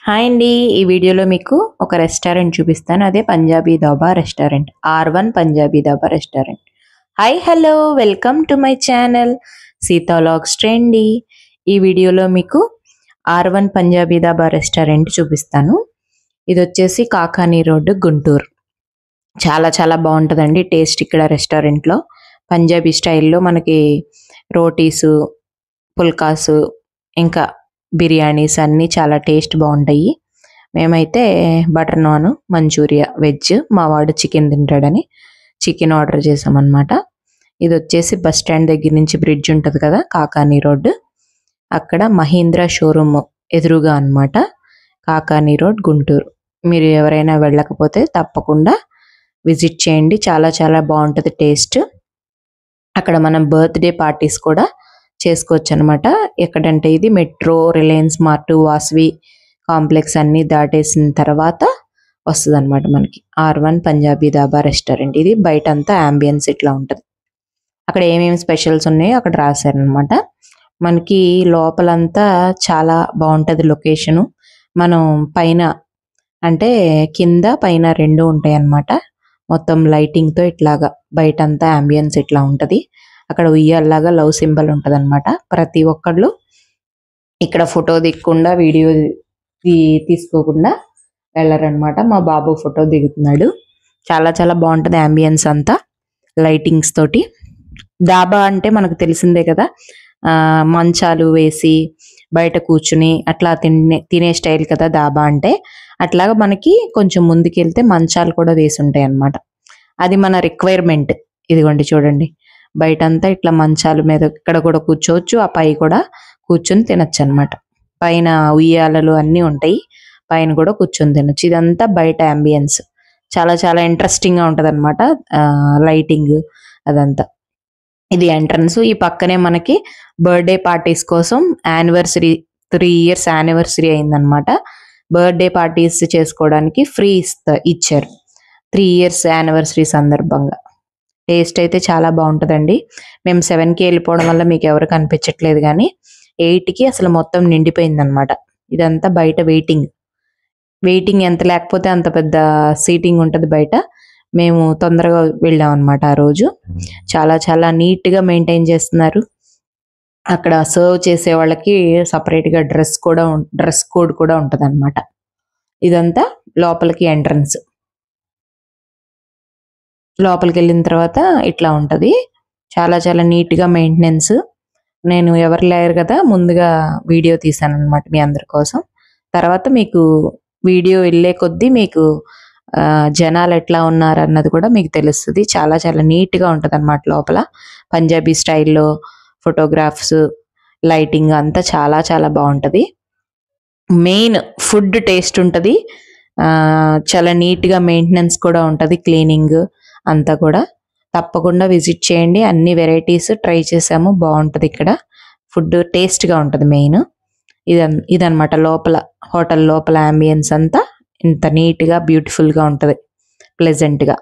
Hi అండి. ఈ వీడియోలో మీకు ఒక రెస్టారెంట్ చూపిస్తాను. అదే Punjabi dhaba restaurant. R1 Punjabi dhaba restaurant. Hi hello welcome to my channel Sita vlogs trendy. ఈ వీడియోలో మీకు R1 పంజాబీ ధాబా రెస్టారెంట్ చూపిస్తాను. ఇది వచ్చేసి కాకానీ రోడ్ గుంటూరు. చాలా చాలా బాగుంటుందండి టేస్ట్ ఇక్కడ రెస్టారెంట్లో. పంజాబీ స్టైల్లో మనకి రోటీసు, పుల్కాసు, ఇంకా బిర్యానీస్ అన్నీ చాలా టేస్ట్ బాగుంటాయి. మేమైతే బటర్ నాన్, మంచూరియా వెజ్, మా వాడు చికెన్ తింటాడని చికెన్ ఆర్డర్ చేసామన్నమాట. ఇది వచ్చేసి బస్ స్టాండ్ దగ్గర నుంచి బ్రిడ్జ్ ఉంటుంది కదా, కాకానీ రోడ్, అక్కడ మహీంద్రా షోరూమ్ ఎదురుగా అన్నమాట. కాకానీ రోడ్ గుంటూరు. మీరు ఎవరైనా వెళ్ళకపోతే తప్పకుండా విజిట్ చేయండి. చాలా చాలా బాగుంటుంది టేస్ట్. అక్కడ మనం బర్త్డే పార్టీస్ కూడా చేసుకోవచ్చు అనమాట. ఎక్కడంటే ఇది metro, Reliance mart, Vasavi complex అన్ని దాటేసిన తర్వాత వస్తుంది అనమాట మనకి R1 పంజాబీ ధాబా రెస్టారెంట్. ఇది బయట అంతా అంబియన్స్ ఇట్లా ఉంటుంది. అక్కడ ఏమేమి స్పెషల్స్ ఉన్నాయో అక్కడ రాశారనమాట. మనకి లోపలంతా చాలా బాగుంటుంది లొకేషను. మనం పైన అంటే కింద పైన రెండు ఉంటాయి అన్నమాట. మొత్తం లైటింగ్తో ఇట్లాగా బయటంతా అంబియన్స్ ఇట్లా ఉంటుంది. అక్కడ ఉయ్యాల్లాగా లవ్ సింబల్ ఉంటుంది అనమాట. ప్రతి ఒక్కళ్ళు ఇక్కడ ఫోటో దిగకుండా, వీడియో తీసుకోకుండా వెళ్ళరనమాట. మా బాబు ఫోటో దిగుతున్నాడు. చాలా చాలా బాగుంటుంది అంబియన్స్ అంతా లైటింగ్స్ తోటి. డాబా అంటే మనకు తెలిసిందే కదా, మంచాలు వేసి బయట కూర్చుని అట్లా తినే స్టైల్ కదా డాబా అంటే. అట్లాగా మనకి కొంచెం ముందుకెళ్తే మంచాలు కూడా వేసి ఉంటాయి అన్నమాట. అది మన రిక్వైర్మెంట్. ఇదిగోండి చూడండి, బయటంతా ఇట్లా మంచాల మీద ఇక్కడ కూడా కూర్చోవచ్చు, ఆ పై కూడా కూర్చొని తినచ్చు అనమాట. పైన ఉయ్యాలలు అన్నీ ఉంటాయి, పైన కూడా కూర్చొని తినచ్చు. ఇదంతా బయట అంబియన్స్ చాలా చాలా ఇంట్రెస్టింగ్ గా ఉంటది అనమాట. లైటింగ్ అదంతా. ఇది ఎంట్రన్స్. ఈ పక్కనే మనకి బర్త్డే పార్టీస్ కోసం యానివర్సరీ 3 years యానివర్సరీ అయిందనమాట. బర్త్డే పార్టీస్ చేసుకోవడానికి ఫ్రీ ఇచ్చారు 3 years యానివర్సరీ సందర్భంగా. టేస్ట్ అయితే చాలా బాగుంటుందండి. మేము 7కి వెళ్ళిపోవడం వల్ల మీకు ఎవరు కనిపించట్లేదు, కానీ 8కి అసలు మొత్తం నిండిపోయింది అనమాట. ఇదంతా బయట వెయిటింగ్ ఎంత లేకపోతే అంత పెద్ద సీటింగ్ ఉంటుంది బయట. మేము తొందరగా వెళ్ళాం అనమాట ఆ రోజు. చాలా చాలా నీట్గా మెయింటైన్ చేస్తున్నారు. అక్కడ సర్వ్ చేసే వాళ్ళకి సపరేట్గా డ్రెస్ కోడ్ కూడా ఉంటుంది అనమాట. ఇదంతా లోపలికి ఎంట్రన్స్. లోపలికి వెళ్ళిన తర్వాత ఇట్లా ఉంటుంది. చాలా చాలా నీట్గా మెయింటెనెన్స్. నేను ఎవరు లేరు కదా, ముందుగా వీడియో తీసాను అనమాట మీ అందరి కోసం. తర్వాత మీకు వీడియో వెళ్ళే కొద్దీ మీకు జనాలు ఎట్లా ఉన్నారు అన్నది కూడా మీకు తెలుస్తుంది. చాలా చాలా నీట్గా ఉంటుంది అనమాట లోపల. పంజాబీ స్టైల్లో ఫోటోగ్రాఫ్స్, లైటింగ్ అంతా చాలా చాలా బాగుంటుంది. మెయిన్ ఫుడ్ టేస్ట్ ఉంటుంది. చాలా నీట్గా మెయింటెనెన్స్ కూడా ఉంటుంది, క్లీనింగ్ అంతా కూడా. తప్పకుండా విజిట్ చేయండి. అన్ని వెరైటీస్ ట్రై చేసాము, బాగుంటుంది ఇక్కడ. ఫుడ్ టేస్ట్గా ఉంటుంది మెయిన్. ఇదనమాట లోపల, హోటల్ లోపల అంబియన్స్ అంతా ఇంత నీట్గా బ్యూటిఫుల్గా ఉంటుంది, ప్లెజెంట్గా.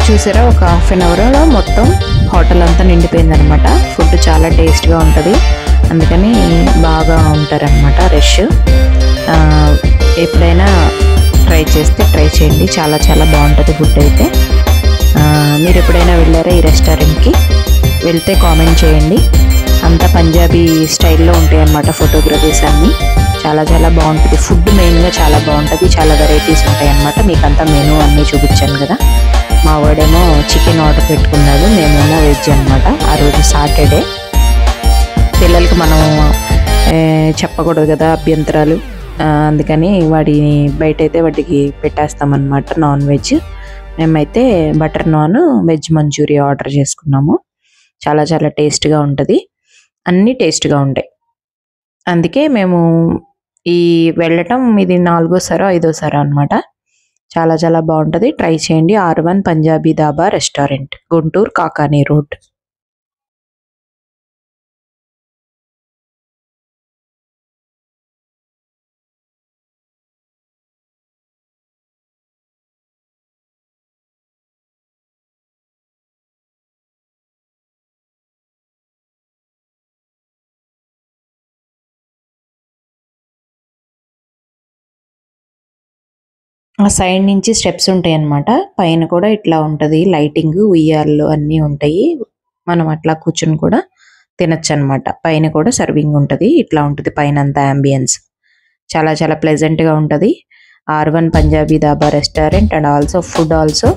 చూసారా, ఒక హాఫ్ అన్ అవర్లో మొత్తం హోటల్ అంతా నిండిపోయింది అనమాట. ఫుడ్ చాలా టేస్ట్గా ఉంటుంది, అందుకని బాగా ఉంటారనమాట రష్. ఎప్పుడైనా ట్రై చేయండి, చాలా చాలా బాగుంటుంది ఫుడ్ అయితే. మీరు ఎప్పుడైనా వెళ్ళారా ఈ రెస్టారెంట్కి? వెళ్తే కామెంట్ చేయండి. అంతా పంజాబీ స్టైల్లో ఉంటాయి అన్నమాట ఫోటోగ్రఫీస్ అన్నీ. చాలా చాలా బాగుంటుంది ఫుడ్, మెయిన్గా చాలా బాగుంటుంది. చాలా వెరైటీస్ ఉంటాయి అన్నమాట. మీకు అంతా మెనూ అన్నీ చూపించాను కదా. మా వాడేమో చికెన్ ఆర్డర్ పెట్టుకున్నాడు, మేమేమో వెజ్ అనమాట. ఆ రోజు సాటర్డే. పిల్లలకి మనం చెప్పకూడదు కదా అభ్యంతరాలు, అందుకని వాడిని బయట అయితే వాటికి పెట్టేస్తామన్నమాట నాన్ వెజ్. మేమైతే butter naan, veg Manchuria order చేసుకున్నాము. చాలా చాలా టేస్ట్గా ఉంటుంది, అన్నీ టేస్ట్గా ఉంటాయి. అందుకే మేము ఈ వెళ్ళటం ఇది 4వ సారో 5వ సారో అనమాట. చాలా చాలా బాగుంటుంది, ట్రై చేయండి. R1 Punjabi dhaba restaurant, Guntur Kakani road. ఆ సైడ్ నుంచి స్టెప్స్ ఉంటాయి అన్నమాట. పైన కూడా ఇట్లా ఉంటుంది లైటింగ్, ఉయ్యాళ్ళు అన్నీ ఉంటాయి. మనం అట్లా కూర్చొని కూడా తినచ్చు అనమాట. పైన కూడా సర్వింగ్ ఉంటుంది, ఇట్లా ఉంటుంది పైన అంతా అంబియన్స్. చాలా చాలా ప్లెజెంట్గా ఉంటుంది. R1 Punjabi dhaba restaurant and also food also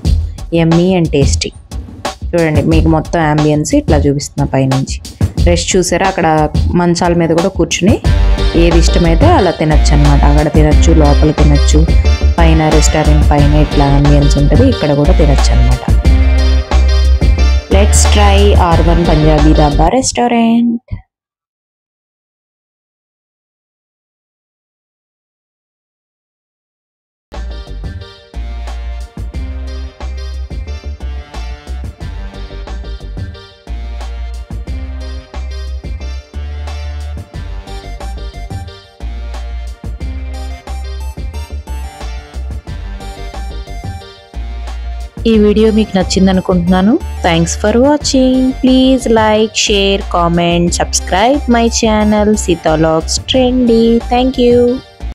yummy and tasty. చూడండి, మీకు మొత్తం అంబియన్స్ ఇట్లా చూపిస్తున్నా పైనుంచి. రెస్ట్ చూసారా, అక్కడ మంచాల మీద కూడా కూర్చుని ఏది ఇష్టమైతే అలా తినచ్చు అనమాట. అక్కడ తినచ్చు, లోపల తినచ్చు, పైన రెస్టారెంట్ పైన ఇట్లా అంబియన్స్ ఉంటుంది, ఇక్కడ కూడా తినచ్చు అనమాట. Let's try R1 Punjabi dhaba restaurant. ఈ వీడియో మీకు నచ్చింది అనుకుంటున్నాను. Thanks for watching. Please like, share, comment, subscribe my channel సీతాలాగ్స్ ట్రెండీ. Thank you.